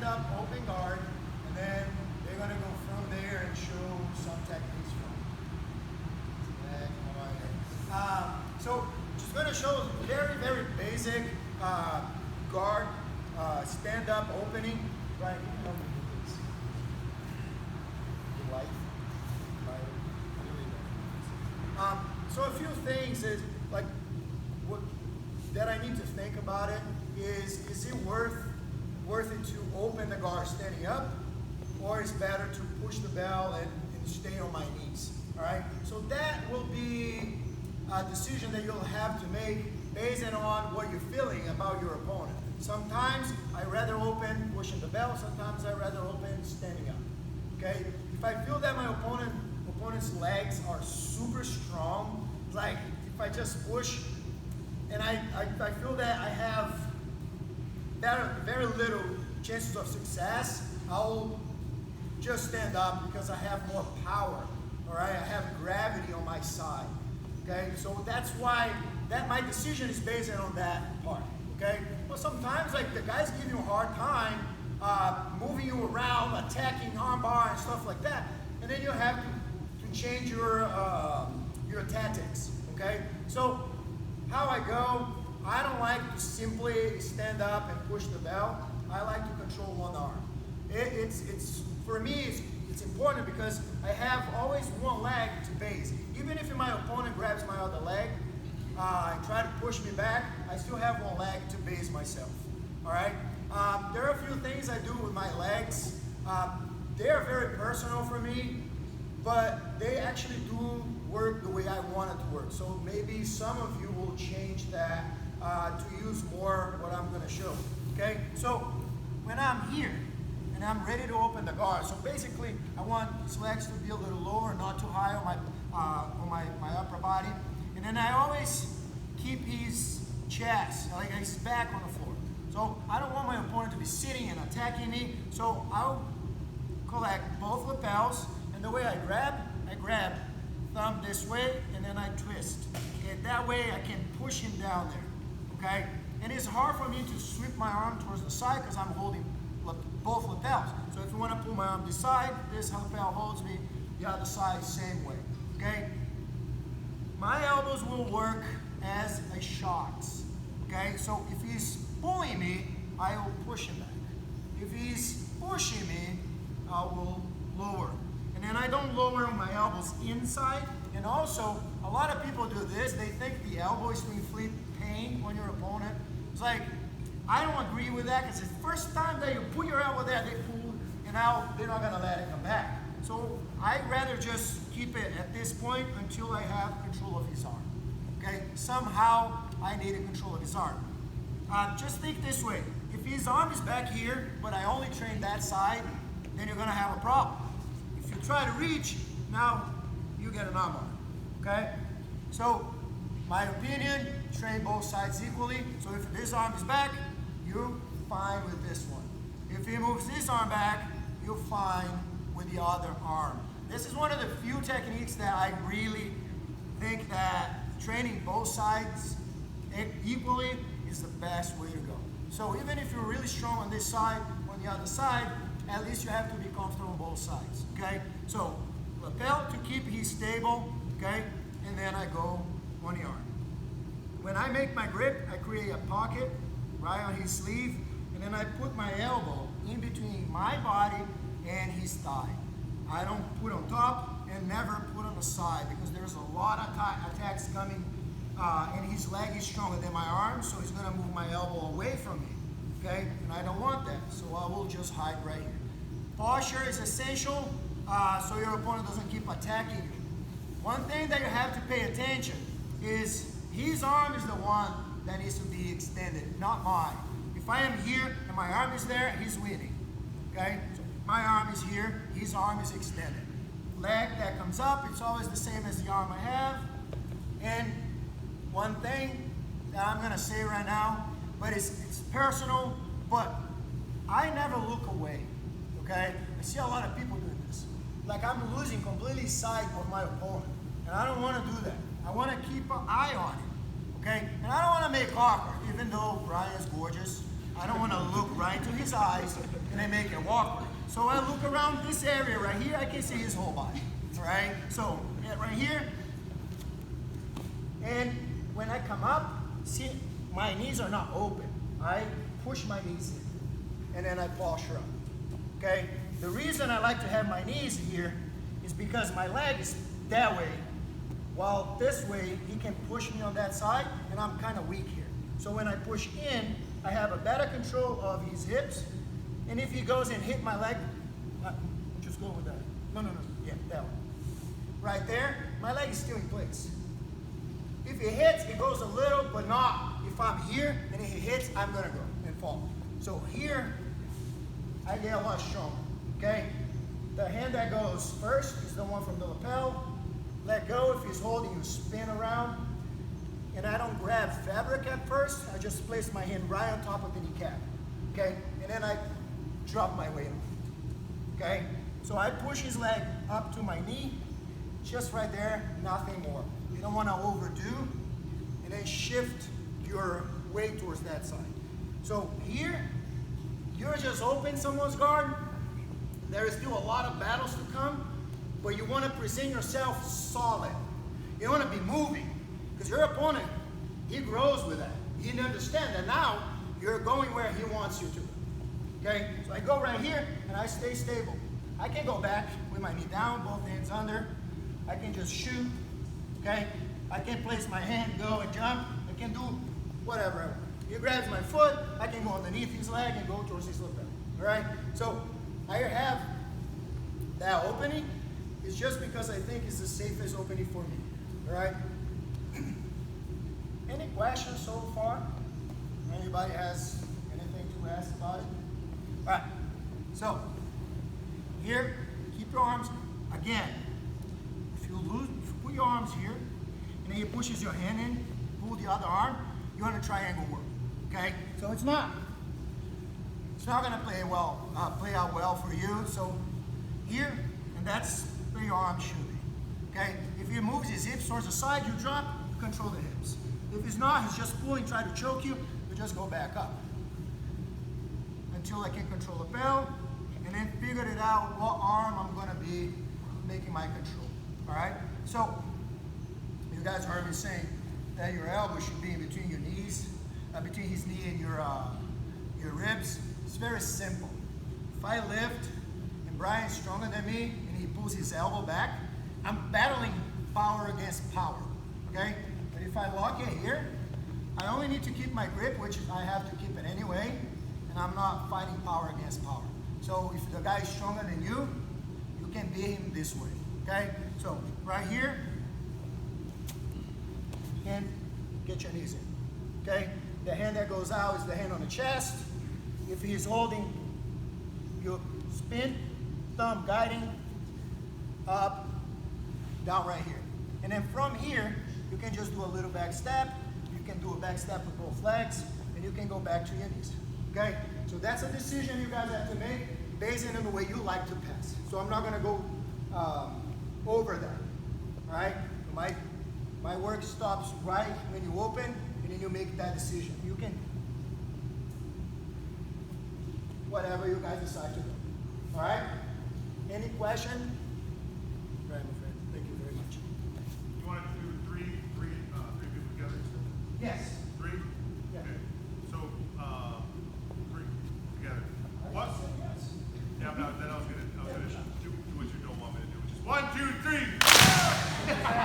stand up, open guard, and then they're gonna go from there and show some techniques from so just gonna show very, very basic guard, stand up opening. Right, so a few things is like that I need to think about it is it worth it to open the guard standing up, or is better to push the bell and stay on my knees? All right, so that will be a decision that you'll have to make based on what you're feeling about your opponent. Sometimes I rather open pushing the bell, sometimes I rather open standing up. Okay, if I feel that my opponent's legs are super strong, like if I just push and I feel that I have very little chances of success, I'll just stand up because I have more power. All right, I have gravity on my side. Okay, so that's why my decision is based on that part. Okay, but sometimes like the guys give you a hard time moving you around, attacking armbar and stuff like that, and then you have to change your tactics. Okay, so how I go, I don't like to simply stand up and push the bell. I like to control one arm. It's for me it's important because I have always one leg to base. Even if my opponent grabs my other leg and try to push me back, I still have one leg to base myself. All right. There are a few things I do with my legs. They are very personal for me, but they actually do work the way I want it to work. So maybe some of you will change that to use more what I'm going to show. Okay. So when I'm here and I'm ready to open the guard, so basically I want his legs to be a little lower, not too high on my upper body, and then I always keep his chest, like his back on the floor. So I don't want my opponent to be sitting and attacking me, so I'll collect both lapels, and the way I grab thumb this way, and then I twist. Okay, that way I can push him down there. Okay, and it's hard for me to sweep my arm towards the side because I'm holding both lapels. So if you want to pull my arm this side, this lapel holds me, the other side same way. Okay, my elbows will work as a shot. Okay, so if he's pulling me, I will push him back. If he's pushing me, I will lower. And then I don't lower my elbows inside. And also, a lot of people do this. They think the elbow is to inflict pain on your opponent. It's like, I don't agree with that because the first time that you put your elbow there, they pull, and now they're not going to let it come back. So I'd rather just keep it at this point until I have control of his arm. Okay, somehow I need control of his arm. Just think this way. If his arm is back here, but I only train that side, then you're going to have a problem. If you try to reach, now you get an armbar. Okay? So, my opinion, train both sides equally. So if this arm is back, you're fine with this one. If he moves this arm back, you're fine with the other arm. This is one of the few techniques that I really think that training both sides equally is the best way to go. So even if you're really strong on this side, on the other side, at least you have to be comfortable on both sides, okay? So lapel to keep him stable, okay? And then I go on the arm. When I make my grip, I create a pocket right on his sleeve, and then I put my elbow in between my body and his thigh. I don't put on top and never put on the side because there's a lot of attacks coming and his leg is stronger than my arm, so he's going to move my elbow away from me, okay? And I don't want that, so I will just hide right here. Posture is essential so your opponent doesn't keep attacking you. One thing that you have to pay attention is his arm is the one that needs to be extended, not mine. If I am here and my arm is there, he's winning, okay? So my arm is here, his arm is extended. Leg that comes up, it's always the same as the arm I have. And one thing that I'm gonna say right now, but it's personal, but I never look away, okay? I see a lot of people doing this. Like I'm losing completely sight of my opponent, and I don't wanna do that. I wanna keep an eye on him, okay? And I don't wanna make awkward, even though Brian is gorgeous. I don't want to look right into his eyes and then make it awkward. So I look around this area right here, I can see his whole body. All right? So yeah, right here. And when I come up, see, my knees are not open. I push my knees in, and then I posture up. Okay? The reason I like to have my knees here is because my leg is that way, while this way, he can push me on that side, and I'm kind of weak here. So when I push in, I have a better control of his hips, and if he goes and hit my leg, just go with that. No, yeah, that one. Right there, my leg is still in place. If he hits, it goes a little, but not. If I'm here and he hits, I'm gonna go and fall. So here, I get a lot stronger, okay? The hand that goes first is the one from the lapel. Let go. If he's holding, you spin around. And I don't grab fabric at first. I just place my hand right on top of the kneecap, okay? And then I drop my weight on, okay? So I push his leg up to my knee, just right there, nothing more. You don't want to overdo, and then shift your weight towards that side. So here, you're just open someone's guard. There is still a lot of battles to come, but you want to present yourself solid. You don't want to be moving, because your opponent, he grows with that. He didn't understand that now you're going where he wants you to. Okay? So I go right here, and I stay stable. I can go back with my knee down, both hands under. I can just shoot. Okay? I can place my hand, go and jump. I can do whatever. He grabs my foot, I can go underneath his leg and go towards his lapel. All right? So I have that opening. It's just because I think it's the safest opening for me. All right? Any questions so far? Anybody has anything to ask about it? All right. So here, keep your arms again. If you put your arms here, and then he pushes your hand in, pull the other arm, you're on a triangle work. Okay? So it's not gonna play out well for you. So here, and that's where your arm should be. Okay? If he moves his hips towards the side, you drop, control the hips. If he's not, he's just pulling, try to choke you, you just go back up. Until I can control the bell, and then figure it out what arm I'm gonna be making my control. Alright? So you guys heard me saying that your elbow should be in between your knees, between his knee and your ribs. It's very simple. If I lift and Brian's stronger than me and he pulls his elbow back, I'm battling power against power. Okay? But if I lock it here, I only need to keep my grip, which I have to keep it anyway, and I'm not fighting power against power. So if the guy is stronger than you, you can beat him this way. Okay? So right here, and get your knees in. Okay? The hand that goes out is the hand on the chest. If he's holding, you spin, thumb guiding, up, down right here. And then from here, you can just do a little back step. You can do a back step with both legs, and you can go back to your knees. Okay? So that's a decision you guys have to make based on the way you like to pass. So I'm not gonna go over that. All right? My work stops right when you open, and then you make that decision. You can, whatever you guys decide to do. All right? Any question? Right, my friend. Thank you very much. You want to do three people together? Yes. Three? Yeah. Okay. So, three together. What? Yes. Yeah, but then I was gonna do what you don't want me to do, which is 1, 2, 3.